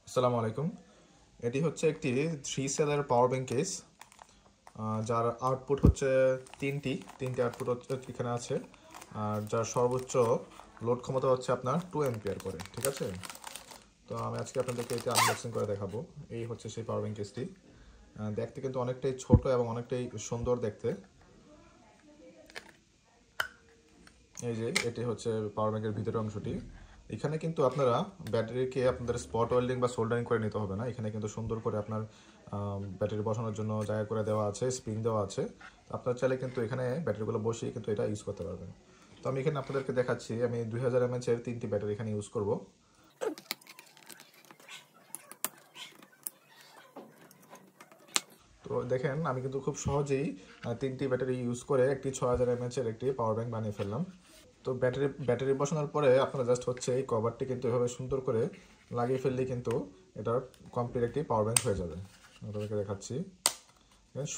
আসসালামু আলাইকুম। এটি হচ্ছে একটি 3 সেলের পাওয়ার ব্যাংক কেস, যার আউটপুট হচ্ছে তিনটি আউটপুট হচ্ছে এখানে আছে। আর যার সর্বোচ্চ লোড ক্ষমতা হচ্ছে আপনার 2 অ্যাম্পিয়ার করে। ঠিক আছে, তো আমি আজকে আপনাদেরকে এটি আনবক্সিং করে দেখাবো। এই হচ্ছে সেই পাওয়ার ব্যাংক কেসটি। দেখতে কিন্তু অনেকটাই ছোট এবং অনেকটাই সুন্দর দেখতে। এই যে এটি হচ্ছে পাওয়ার ব্যাংকের ভিতরের অংশটি। এখানে কিন্তু আপনারা ব্যাটারিকে আপনাদের স্পট ওয়েল্ডিং বা সোল্ডারিং করে নিতে হবে না। এখানে কিন্তু সুন্দর করে আপনার ব্যাটারি বসানোর জন্য জায়গা করে দেওয়া আছে, স্প্রিং দেওয়া আছে। আপনারা চাইলে কিন্তু এখানে ব্যাটারিগুলো বসিয়ে কিন্তু এটা ইউজ করতে পারবেন। তো আমি এখানে আপনাদেরকে দেখাচ্ছি, আমি 2000 mAh এর 3টি ব্যাটারি এখানে ইউজ করব। তো দেখেন, আমি কিন্তু খুব সহজেই 3টি ব্যাটারি ইউজ করে একটি 6000 mAh এর একটি পাওয়ার ব্যাংক বানিয়ে ফেললাম। তো ব্যাটারি বসানোর পরে আপনারা জাস্ট হচ্ছে এই কভারটি কিন্তু এভাবে সুন্দর করে লাগিয়ে ফেললেই কিন্তু এটার কমপ্লিট একটি পাওয়ার ব্যাংক হয়ে যাবে। আপনাদেরকে দেখাচ্ছি,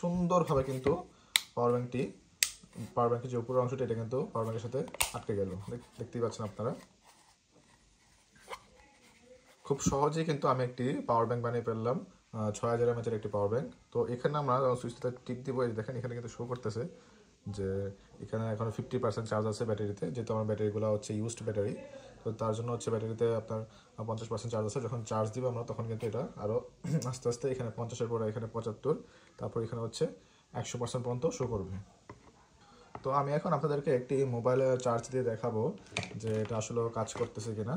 সুন্দরভাবে কিন্তু পাওয়ার ব্যাংকের যে উপরের অংশটি এটা কিন্তু পাওয়ার ব্যাংকের সাথে আটকে গেল। দেখতেই পাচ্ছেন আপনারা, খুব সহজেই কিন্তু আমি একটি পাওয়ার ব্যাংক বানিয়ে ফেললাম, 6000 mAh একটি পাওয়ার ব্যাংক। তো এখানে আমরা সুইচটা টিপ দিব, দেখেন এখানে কিন্তু শো করতেছে যে এখানে এখনো 50% চার্জ আছে ব্যাটারিতে, যেহেতু আমার ব্যাটারিগুলো হচ্ছে ইউজড ব্যাটারি। তো তার জন্য হচ্ছে ব্যাটারিতে আপনার 50% চার্জ আছে। যখন চার্জ দিব আমরা তখন কিন্তু এটা আরও আস্তে আস্তে এখানে 50-এর পরে এখানে 75, তারপর এখানে হচ্ছে 100% পর্যন্ত শো করবে। তো আমি এখন আপনাদেরকে একটি মোবাইলে চার্জ দিয়ে দেখাবো যে এটা আসলে কাজ করতেছে কিনা।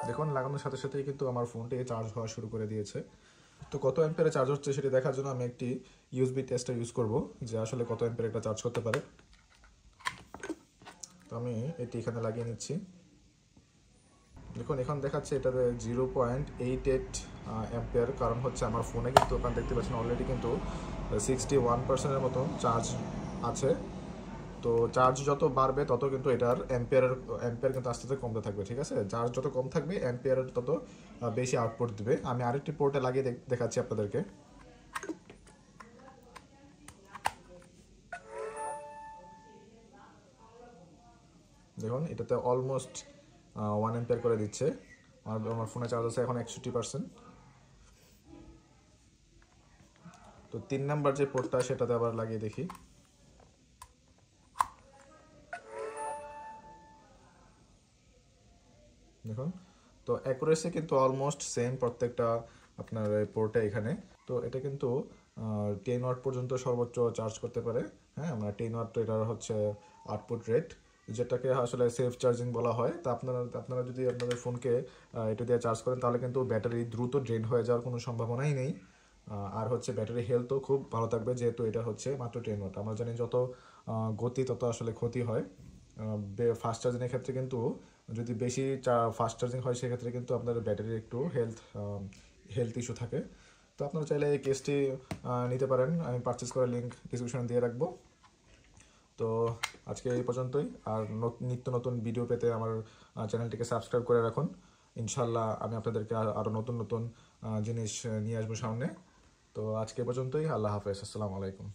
দেখুন, লাগানোর সাথে সাথেই কিন্তু আমার ফোনটি চার্জ হওয়া শুরু করে দিয়েছে। তো কত অ্যাম্পিয়ারে চার্জ হচ্ছে সেটি দেখার জন্য আমি একটি ইউএসবি টেস্টার ইউজ করব, যে আসলে কত অ্যাম্পিয়ারে এটা চার্জ করতে পারে। তো আমি এটি এখানে লাগিয়ে নিচ্ছি। দেখুন, এখন দেখাচ্ছে এটাতে 0.88 অ্যাম্পিয়ার, কারণ হচ্ছে আমার ফোনে কিন্তু আপনারা দেখতে পাচ্ছেন অলরেডি কিন্তু 61%-এর মতন চার্জ আছে। তো চার্জ যত বাড়বে তত কিন্তু এটার অ্যাম্পিয়ার কিন্তু আস্তে আস্তে কমতে থাকবে। ঠিক আছে, চার্জ যত কম থাকবে অ্যাম্পিয়ার তত বেশি আউটপুট দিবে। আমি আরেকটি পোর্টে লাগিয়ে দেখাচ্ছি আপনাদেরকে। দেখুন, এটাতে অলমোস্ট 1 অ্যাম্পিয়ার করে দিচ্ছে। আমার ফোনে চার্জ আছে এখন 61%। তো 3 নাম্বার যে পোর্টটা সেটাতে আবার লাগিয়ে দেখি। দেখুন, তো অ্যাকুরেসি কিন্তু অলমোস্ট সেম প্রত্যেকটা আপনার পোর্টে এখানে। তো এটা কিন্তু 10 ওয়াট পর্যন্ত সর্বোচ্চ চার্জ করতে পারে। হ্যাঁ, আমরা 10 ওয়াট এটার হচ্ছে আউটপুট রেট, যেটাকে আসলে সেফ চার্জিং বলা হয়। তা আপনারা যদি আপনাদের ফোনকে এটা দিয়ে চার্জ করেন তাহলে কিন্তু ব্যাটারি দ্রুত ড্রেন হয়ে যাওয়ার কোনো সম্ভাবনাই নেই। আর হচ্ছে ব্যাটারি হেলথও খুব ভালো থাকবে, যেহেতু এটা হচ্ছে মাত্র 10 ওয়াট। আমরা জানি যত গতি তত আসলে ক্ষতি হয়। ফাস্ট চার্জিংয়ের ক্ষেত্রে কিন্তু যদি বেশি ফাস্ট চার্জিং হয় সেক্ষেত্রে কিন্তু আপনার ব্যাটারির একটু হেলথ ইস্যু থাকে। তো আপনারা চাইলে এই কেসটি নিতে পারেন, আমি পারচেস করার লিঙ্ক ডিসক্রিপশনে দিয়ে রাখবো। তো আজকে এই পর্যন্তই। আর নিত্য নতুন ভিডিও পেতে আমার চ্যানেলটিকে সাবস্ক্রাইব করে রাখুন। ইনশাল্লাহ আমি আপনাদেরকে আরও নতুন নতুন জিনিস নিয়ে আসবো সামনে। তো আজকে পর্যন্তই। আল্লাহ হাফেজ, আসসালামু আলাইকুম।